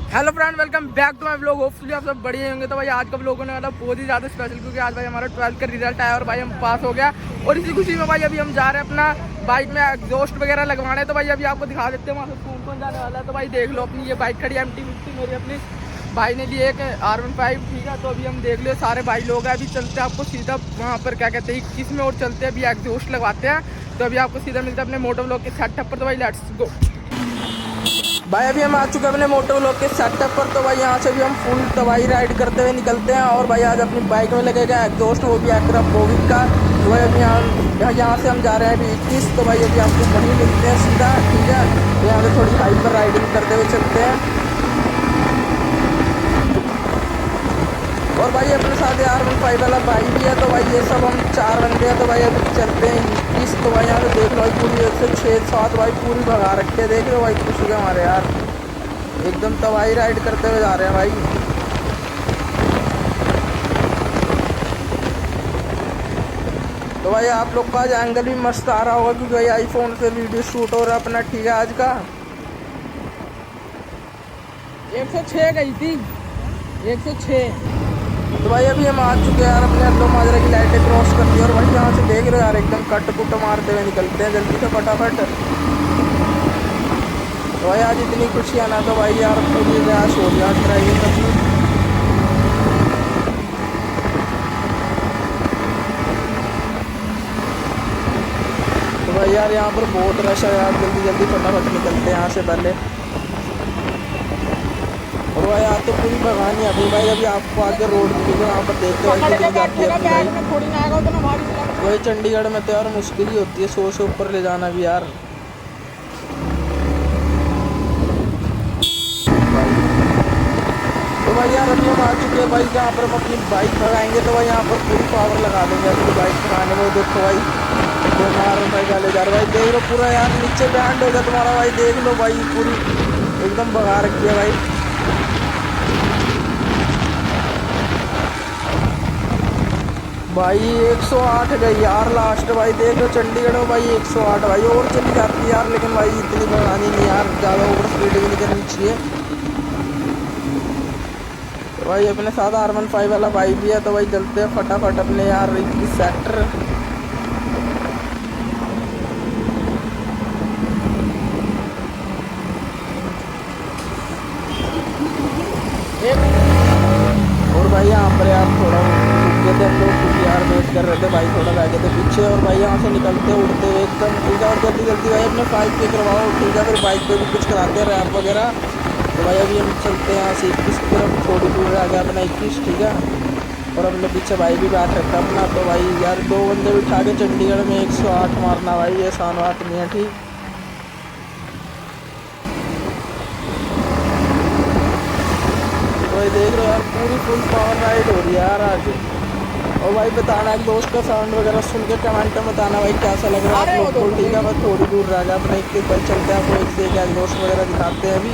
Hello friend, welcome back to my vlog. Hopefully आप सब बढ़िया होंगे। तो भाई आज का व्लॉग होने वाला बहुत ही ज़्यादा स्पेशल, क्योंकि आज भाई हमारा 12th का रिजल्ट आया और भाई हम पास हो गया। और इसी खुशी में भाई अभी हम जा रहे हैं अपना बाइक में एग्जॉस्ट वगैरह लगवाने। तो भाई अभी आपको दिखा देते हैं वहाँ से कौन कौन जाने वाला है। तो भाई देख लो, अपनी ये बाइक खड़ी है MT-50 मेरी अपनी। भाई ने लिए एक R15, ठीक है। तो अभी हम देख लो सारे भाई लोग हैं। अभी चलते हैं आपको सीधा वहाँ पर क्या कहते हैं 21 में, और चलते हैं अभी एग्जॉस्ट लगवाते हैं। तो अभी आपको सीधा मिलता है अपने मोटो व्लॉग के सेटअप पर। तो भाई लेट्स गो। भाई अभी हम आ चुके हैं अपने मोटो व्लॉग के सेटअप पर। तो भाई यहाँ से भी हम फुल दवाई राइड करते हुए निकलते हैं। और भाई आज अपनी बाइक में लगेगा एग्जॉस्ट, वो भी एक्रा बोविक का। तो भाई अभी यहाँ से हम जा रहे हैं अभी 21। तो भाई अभी आपको वहीं मिलते हैं सीधा, ठीक है। तो यहाँ से थोड़ी हाइट पर राइडिंग करते हुए चलते हैं। और भाई अपने साथ R15 वाला भाई भी है। तो भाई ये सब हम 4 बंदे हैं। तो भाई अभी चलते हैं 21। तो भाई यहाँ से देख लो भाई पूरी 106-7 भाई पूरी भगा रखे हैं। देख लो भाई खुश हो गए हमारे यार, एकदम तबाही राइड करते हुए जा रहे हैं भाई। तो भाई आप लोग का आज एंगल भी मस्त आ रहा होगा, क्योंकि भाई आईफोन से वीडियो शूट हो रहा है अपना, ठीक है। आज का 106 गई थी, 106। तो भाई अभी हम आ चुके हैं यार अपने अल्लो माजरा की लाइटें क्रॉस कर दी। और भाई यहाँ से देख रहे हो यार एकदम कट कुट मारते हुए निकलते हैं जल्दी से फटाफट। तो भाई आज इतनी खुशियाँ ना, तो भाई यार पूरी प्रयास हो गया ड्राइविंग करनी। तो भाई यार यहाँ पर बहुत रश है यार, जल्दी जल्दी फटाफट निकलते हैं यहाँ से पहले। और भाई यहाँ तो पूरी भगानी है अभी भाई। अभी आपको आगे रोड दिखेगा, वहाँ पर देखते हो कितनी जाती है अपनी बाइक। वही चंडीगढ़ में तो यार मुश्किल ही होती है 100 से ऊपर ले जाना भी यार। तो भाई यार अभी हम आ चुके हैं भाई जहाँ पर हम अपनी बाइक भगाएंगे। तो भाई यहाँ पर पूरी पावर लगा देंगे अपनी बाइक भगाने में। देखो भाई भाई गाले जा रहे भाई, देख लो पूरा यार नीचे बैंड हो गया तुम्हारा भाई। देख लो भाई पूरी एकदम भगा रखी है भाई। भाई 108 गई यार लास्ट भाई। देख लो चंडीगढ़ में भाई 108 भाई, और चली जाती है यार, लेकिन भाई इतनी भगानी नहीं यार, ज़्यादा ओवर स्पीड भी नहीं करनी चाहिए। तो भाई अपने साथ R15 वाला भाई भी है। तो भाई चलते हैं फटाफट अपने यार 21 सेक्टर। और भाई यहाँ पर यार थोड़ा रुक गए थे हम लोग, क्योंकि यार वेट कर रहे थे भाई, थोड़ा रह गए थे पीछे। और भाई यहाँ से निकलते उड़ते हुए एकदम, ठीक है। और जल्दी जल्दी भाई अपने 5K करवाओ, ठीक है। फिर बाइक पे भी कुछ कराते हैं रैप वगैरह। तो भाई अभी हम चलते हैं यहाँ से 21 की तरफ। थोड़ी दूर आ गया अपना 21, ठीक है। और अपने पीछे भाई भी बैठ रखा अपना। तो भाई यार 2 बंदे बिठा के चंडीगढ़ में 108 मारना भाई, ये आसान बात नहीं है, ठीक। भाई देख रहे हो यार पूरी फुल पावर राइड हो रही है यार आज। और भाई बताना एक दोस्त का साउंड वगैरह सुन के कमेंट में बताना भाई कैसा लग रहा है आप लोग को, ठीक है। बस थोड़ी दूर रह गया अपने 21 पर, चलते हैं आपको एक से एक दोस्त वगैरह दिखाते हैं अभी।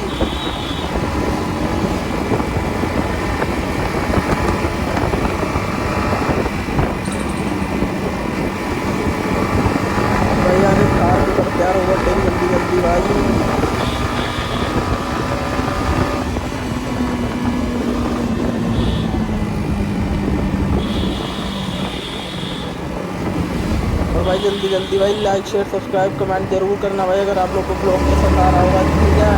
भाई यार एक कार भी करते यार ओवरटेक जल्दी जल्दी भाई। और भाई जल्दी जल्दी भाई लाइक शेयर सब्सक्राइब कमेंट जरूर करना भाई, अगर आप लोग को ब्लॉग पसंद आ रहा होगा, ठीक है।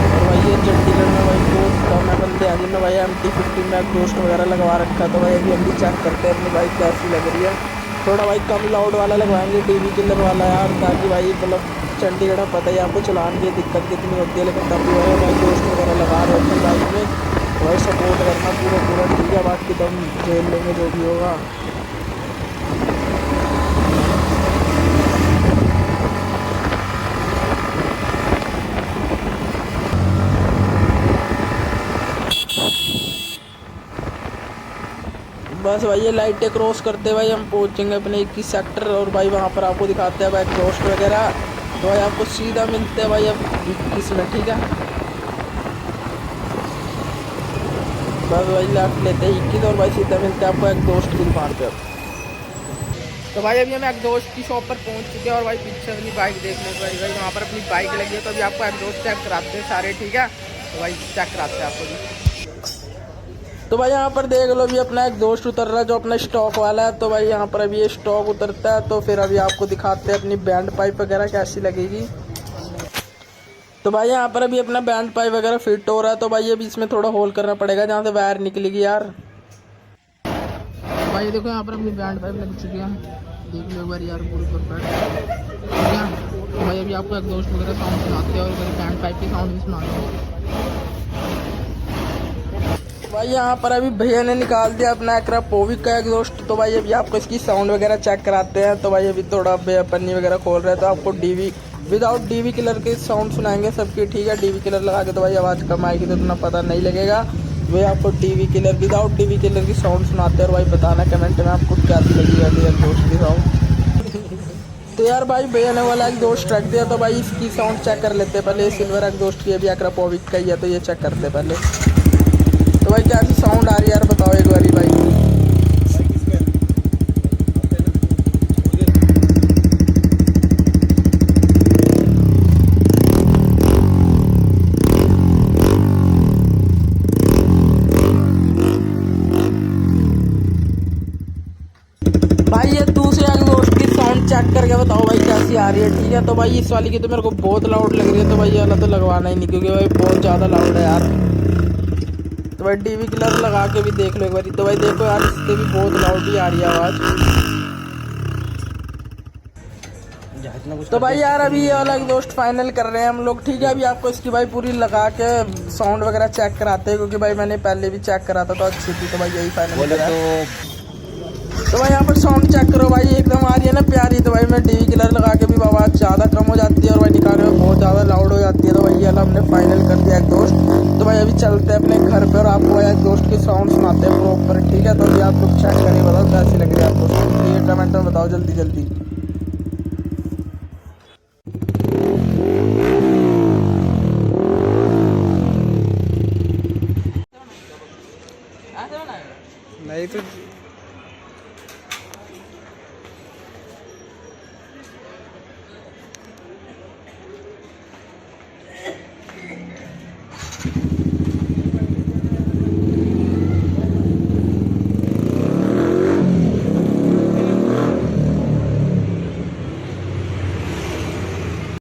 और भाई ये चंडीगढ़ में भाई बहुत कम है बंदे हैं जिनमें भाई MT-50 में दोस्त वगैरह लगवा रखा है। तो भाई अभी हम भी चेक करते हैं अपनी बाइक कैसी लग रही है। थोड़ा भाई कम लाउड वाला लगवाएंगे, DB किलर वाला यार, ताकि भाई मतलब चंडीगढ़ में पता ही आपको चलाने की दिक्कत कितनी होती है। लेकिन तब भी भाई दोस्त वगैरह लगा रहे अपनी बाइक में, तो भाई सपोर्ट करना पूरा पूरा, ठीक है। बाकी तो हम झेल लेंगे जो भी होगा। बस भाई ये लाइटें क्रॉस करते भाई हम पहुँचेंगे अपने 21 सेक्टर। और भाई वहाँ पर आपको दिखाते हैं भाई क्रॉस वगैरह। तो भाई आपको सीधा मिलते हैं भाई अब 21 में, ठीक है। बस भाई लेफ्ट लेते हैं 21 और भाई सीधा मिलते हैं आपको एक दोस्त की दुकान पे। तो भाई अभी हम एग्जॉस्ट की शॉप पर पहुंच चुके हैं। और भाई पीछे अपनी बाइक देखने को भाई वहाँ पर अपनी बाइक लगी है। तो अभी आपको एग्जॉस्ट चेक कराते हैं सारे, ठीक है। तो भाई चेक कराते हैं आपको भी। तो भाई यहाँ पर देख लो, अभी अपना एक दोस्त उतर रहा है जो अपना स्टॉक वाला है। तो भाई यहाँ पर अभी ये स्टॉक उतरता है तो फिर अभी आपको दिखाते हैं अपनी बैंड पाइप वगैरह कैसी लगेगी। तो भाई यहाँ पर अभी अपना बैंड पाइप वगैरह फिट हो रहा है। तो भाई अभी इसमें थोड़ा होल करना पड़ेगा जहाँ से वायर निकलेगी यार। तो भाई देखो यहाँ पर अपनी बैंड पाइप लग चुकी है, देख लो एक बार यार पूरी परफेक्ट, ठीक है। तो भाई अभी आपको एक दोस्त वगैरह साउंड सुनाते हैं और बैंड पाइप की साउंड भी सुनाते हैं। भाई यहाँ पर अभी भैया ने निकाल दिया अपना एक्रापोविक का एग्जॉस्ट। तो भाई अभी आपको इसकी साउंड वगैरह चेक कराते हैं। तो भाई अभी थोड़ा पन्नी वगैरह खोल रहे हैं तो आपको डीवी विदाउट डीवी किलर के साउंड सुनाएंगे सबकी, ठीक है। डीवी किलर लगा के तो भाई आवाज़ कम आएगी तो इतना पता नहीं लगेगा। भाई आपको DV killer without DV killer की साउंड सुनाते हैं और भाई बताना कमेंट में आपको क्या लगी है एग्जॉस्ट की साउंड। तो यार भाई भैया ने वाला एग्जॉस्ट रख दिया तो भाई इसकी साउंड चेक कर लेते हैं पहले। सिल्वर एग्जॉस्ट की अभी एक्रापोविक का ही है तो ये चेक करते हैं पहले। तो भाई क्या साउंड आ रही है यार बताओ एक बारी भाई। भाई ये दूसरे एग्जॉस्ट की साउंड चेक करके बताओ भाई कैसी आ रही है, ठीक है। तो भाई इस वाली की तो मेरे को बहुत लाउड लग रही है तो भाई ये वाला तो लगवाना ही नहीं क्योंकि भाई बहुत ज़्यादा लाउड है यार। तो भाई डीवी किलर लगा के भी देख लो एक बार। तो भाई देखो यार इससे भी बहुत लाउड ही आ रही है आवाज़। तो भाई यार अभी ये वाला एग्जॉस्ट फाइनल कर रहे हैं हम लोग, ठीक है। अभी आपको इसकी भाई पूरी लगा के साउंड वगैरह चेक कराते हैं क्योंकि भाई मैंने पहले भी चेक करा था तो अच्छी थी। तो भाई यही फाइनल करा तो भाई यहाँ पर साउंड चेक करो भाई एकदम आ रही है ना प्यारी। तो भाई मैं डीवी किलर लगा के भी आवाज़ ज़्यादा कम हो जाती है और भाई निकालने में बहुत ज़्यादा लाउड हो जाती है। तो भाई ये वाला हमने फाइनल कर दिया एग्जॉस्ट। तो भाई अभी चलते हैं अपने घर पे और आपको भाई एग्जॉस्ट की साउंड सुनाते हैं प्रॉपर, ठीक है। तो अभी आप लोग चेक करिए बताओ कैसी लग रही है आपको, ठीक है। कमेंट में बताओ जल्दी जल्दी। नहीं तो